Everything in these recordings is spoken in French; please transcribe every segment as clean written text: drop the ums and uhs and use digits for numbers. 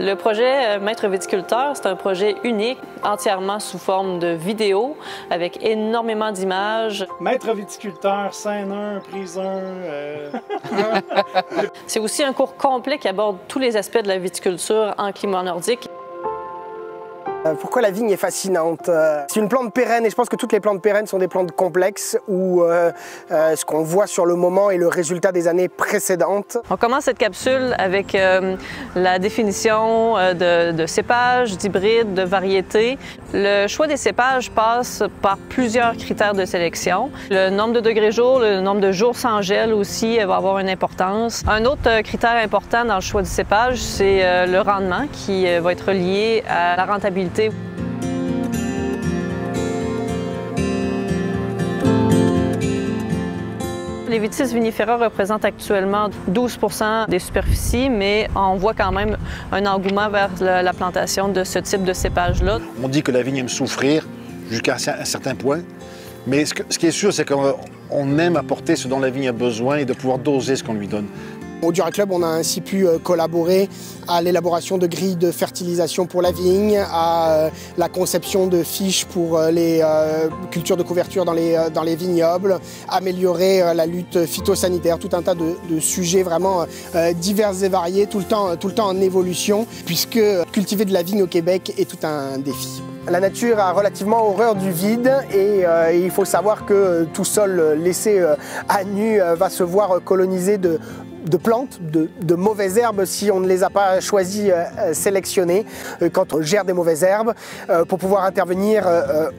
Le projet Maître viticulteur, c'est un projet unique, entièrement sous forme de vidéo, avec énormément d'images. Maître viticulteur, scène 1, prise 1. C'est aussi un cours complet qui aborde tous les aspects de la viticulture en climat nordique. Pourquoi la vigne est fascinante? C'est une plante pérenne et je pense que toutes les plantes pérennes sont des plantes complexes où ce qu'on voit sur le moment est le résultat des années précédentes. On commence cette capsule avec la définition de cépages, d'hybrides, de variétés. Le choix des cépages passe par plusieurs critères de sélection. Le nombre de degrés jour, le nombre de jours sans gel aussi va avoir une importance. Un autre critère important dans le choix du cépage, c'est le rendement qui va être lié à la rentabilité. Les Vitis vinifera représentent actuellement 12 % des superficies, mais on voit quand même un engouement vers la plantation de ce type de cépage-là. On dit que la vigne aime souffrir jusqu'à un certain point, mais ce qui est sûr, c'est qu'on aime apporter ce dont la vigne a besoin et de pouvoir doser ce qu'on lui donne. Au DuraClub, on a ainsi pu collaborer à l'élaboration de grilles de fertilisation pour la vigne, à la conception de fiches pour les cultures de couverture dans les vignobles, améliorer la lutte phytosanitaire, tout un tas de sujets vraiment divers et variés, tout le temps en évolution, puisque cultiver de la vigne au Québec est tout un défi. La nature a relativement horreur du vide et il faut savoir que tout sol laissé à nu va se voir colonisé de plantes, de mauvaises herbes si on ne les a pas choisies, sélectionnées quand on gère des mauvaises herbes pour pouvoir intervenir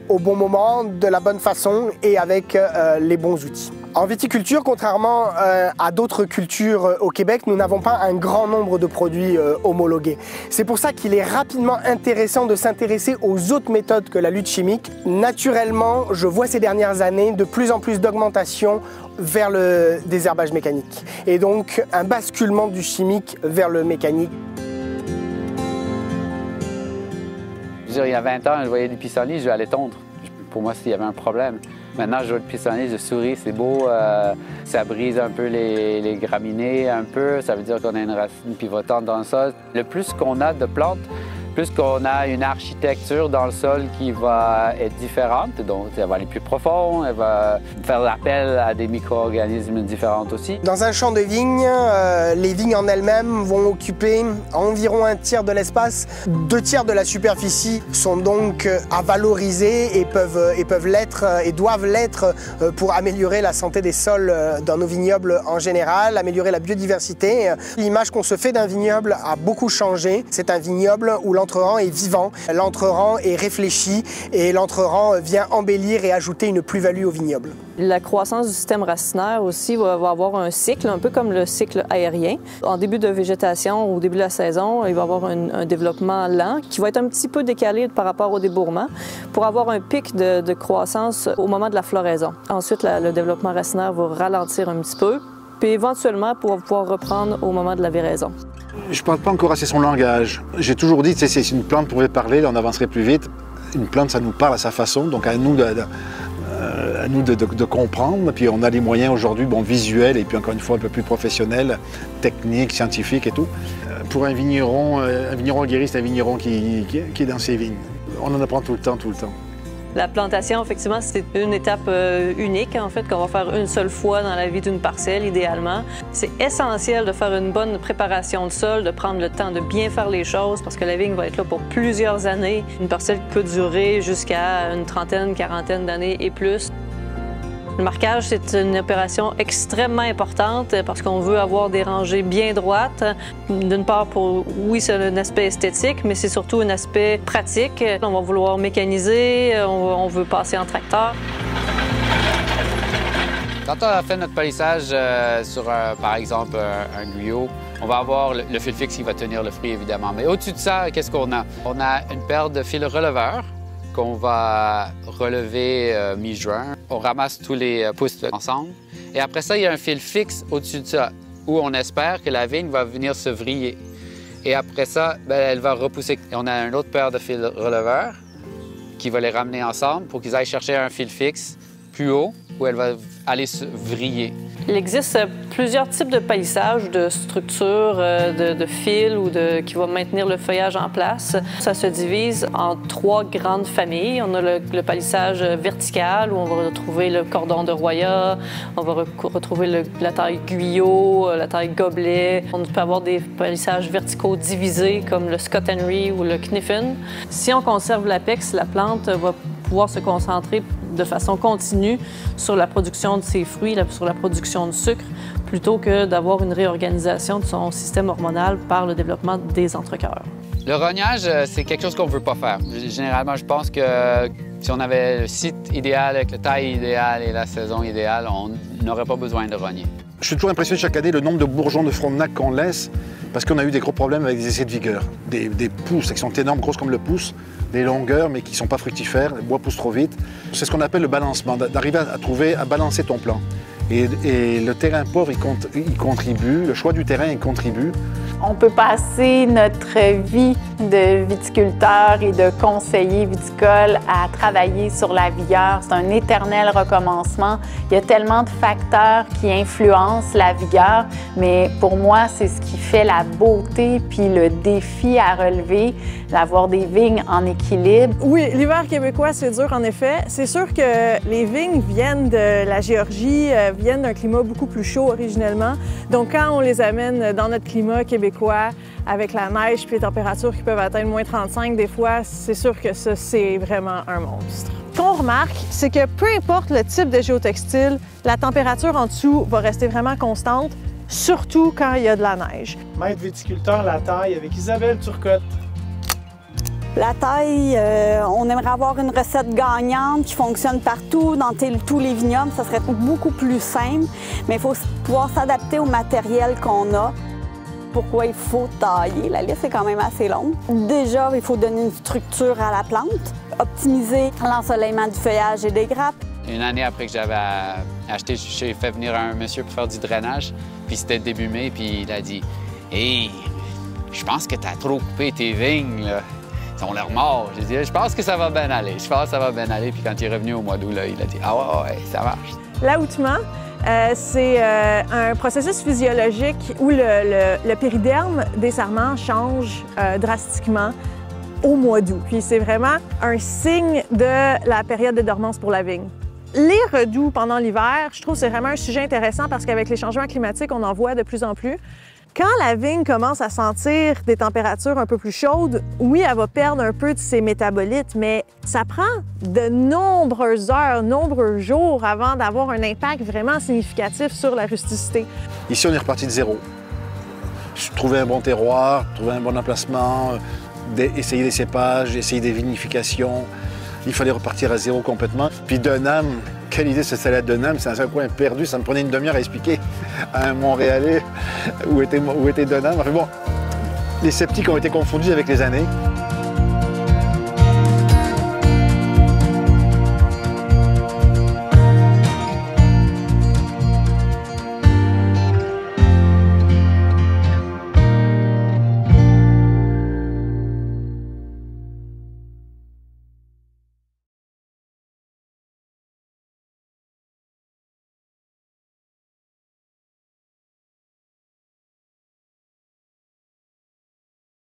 au bon moment, de la bonne façon et avec les bons outils. En viticulture, contrairement à d'autres cultures au Québec, nous n'avons pas un grand nombre de produits homologués. C'est pour ça qu'il est rapidement intéressant de s'intéresser aux autres méthodes que la lutte chimique. Naturellement, je vois ces dernières années de plus en plus d'augmentation vers le désherbage mécanique et donc un basculement du chimique vers le mécanique. Je veux dire, il y a 20 ans, je voyais du pissenlit, je vais aller tondre. Pour moi, s'il y avait un problème. Maintenant, je vois le pissenlit, je souris, c'est beau, ça brise un peu les graminées, un peu, ça veut dire qu'on a une racine pivotante dans le sol. Le plus qu'on a de plantes, plus qu'on a une architecture dans le sol qui va être différente, donc elle va aller plus profond, elle va faire l'appel à des micro-organismes différents aussi. Dans un champ de vigne, les vignes en elles-mêmes vont occuper environ un tiers de l'espace. 2 tiers de la superficie sont donc à valoriser et peuvent l'être et doivent l'être pour améliorer la santé des sols dans nos vignobles en général, améliorer la biodiversité. L'image qu'on se fait d'un vignoble a beaucoup changé. C'est un vignoble où l'entrerang est vivant, l'entrerang est réfléchi et l'entrerang vient embellir et ajouter une plus-value au vignoble. La croissance du système racinaire aussi va avoir un cycle, un peu comme le cycle aérien. En début de végétation, au début de la saison, il va y avoir un développement lent qui va être un petit peu décalé par rapport au débourrement pour avoir un pic de croissance au moment de la floraison. Ensuite, le développement racinaire va ralentir un petit peu, puis éventuellement pour pouvoir reprendre au moment de la véraison. Je ne parle pas encore assez son langage. J'ai toujours dit que si une plante pouvait parler, là, on avancerait plus vite. Une plante, ça nous parle à sa façon, donc à nous de comprendre. Puis on a les moyens aujourd'hui, bon, visuels et puis encore une fois un peu plus professionnels, techniques, scientifiques et tout. Pour un vigneron aguerri, c'est un vigneron qui est dans ses vignes. On en apprend tout le temps, tout le temps. La plantation, effectivement, c'est une étape unique, en fait, qu'on va faire une seule fois dans la vie d'une parcelle, idéalement. C'est essentiel de faire une bonne préparation de sol, de prendre le temps de bien faire les choses, parce que la vigne va être là pour plusieurs années. Une parcelle peut durer jusqu'à une trentaine, quarantaine d'années et plus. Le marquage, c'est une opération extrêmement importante parce qu'on veut avoir des rangées bien droites. D'une part, oui, c'est un aspect esthétique, mais c'est surtout un aspect pratique. On va vouloir mécaniser, on veut passer en tracteur. Quand on a fait notre palissage sur, par exemple, un guyot, on va avoir le fil fixe qui va tenir le fruit, évidemment. Mais au-dessus de ça, qu'est-ce qu'on a? On a une paire de fils releveurs qu'on va relever mi-juin. On ramasse tous les pousses ensemble. Et après ça, il y a un fil fixe au-dessus de ça, où on espère que la vigne va venir se vriller. Et après ça, elle va repousser. Et on a une autre paire de fils releveurs qui va les ramener ensemble pour qu'ils aillent chercher un fil fixe plus haut, où elle va aller se vriller. Il existe plusieurs types de palissages, de structures, de fils ou qui vont maintenir le feuillage en place. Ça se divise en 3 grandes familles. On a le palissage vertical où on va retrouver le cordon de Roya, on va retrouver la taille guyot, la taille gobelet. On peut avoir des palissages verticaux divisés comme le Scott Henry ou le Kniffen. Si on conserve l'apex, la plante va pouvoir se concentrer de façon continue sur la production de ses fruits, sur la production de sucre, plutôt que d'avoir une réorganisation de son système hormonal par le développement des entrecœurs. Le rognage, c'est quelque chose qu'on ne veut pas faire. Généralement, je pense que si on avait le site idéal, avec la taille idéale et la saison idéale, on n'aurait pas besoin de rogner. Je suis toujours impressionné chaque année le nombre de bourgeons de frontenac qu'on laisse parce qu'on a eu des gros problèmes avec des essais de vigueur. Des pousses qui sont énormes, grosses comme le pouce, des longueurs mais qui ne sont pas fructifères, les bois poussent trop vite. C'est ce qu'on appelle le balancement, d'arriver à balancer ton plan. Et le terrain pauvre, il contribue, le choix du terrain, il contribue. On peut passer notre vie de viticulteur et de conseiller viticole à travailler sur la vigueur. C'est un éternel recommencement. Il y a tellement de facteurs qui influencent la vigueur, mais pour moi, c'est ce qui fait la beauté puis le défi à relever, d'avoir des vignes en équilibre. Oui, l'hiver québécois, c'est dur en effet. C'est sûr que les vignes viennent de la Géorgie, viennent d'un climat beaucoup plus chaud originellement. Donc quand on les amène dans notre climat québécois, avec la neige puis les températures qui peuvent atteindre moins 35 des fois, c'est sûr que ça, c'est vraiment un monstre. Ce qu'on remarque, c'est que peu importe le type de géotextile, la température en dessous va rester vraiment constante, surtout quand il y a de la neige. Maître viticulteur, la taille avec Isabelle Turcotte. La taille, on aimerait avoir une recette gagnante qui fonctionne partout, dans tous les vignobles. Ça serait beaucoup plus simple, mais il faut pouvoir s'adapter au matériel qu'on a. Pourquoi il faut tailler? La liste est quand même assez longue. Déjà, il faut donner une structure à la plante, optimiser l'ensoleillement du feuillage et des grappes. Une année après que j'avais acheté, j'ai fait venir un monsieur pour faire du drainage, puis c'était début mai, puis il a dit « Hey, je pense que tu as trop coupé tes vignes, là. Ils ont l'air morts. » J'ai dit « Je pense que ça va bien aller. Je pense que ça va bien aller. » Puis quand il est revenu au mois d'août, il a dit « Ah ouais, ça marche. » L'ahoutement, c'est un processus physiologique où le périderme des sarments change drastiquement au mois d'août. Puis c'est vraiment un signe de la période de dormance pour la vigne. Les redoux pendant l'hiver, je trouve que c'est vraiment un sujet intéressant parce qu'avec les changements climatiques, on en voit de plus en plus. Quand la vigne commence à sentir des températures un peu plus chaudes, oui, elle va perdre un peu de ses métabolites, mais ça prend de nombreuses heures, nombreux jours avant d'avoir un impact vraiment significatif sur la rusticité. Ici, on est reparti de zéro. Trouver un bon terroir, trouver un bon emplacement, essayer des cépages, essayer des vinifications. Il fallait repartir à zéro complètement. Puis Denham, quelle idée ce salade de Denham, c'est un coin perdu, ça me prenait une demi-heure à expliquer à un Montréalais où était Denham. Enfin bon, les sceptiques ont été confondus avec les années.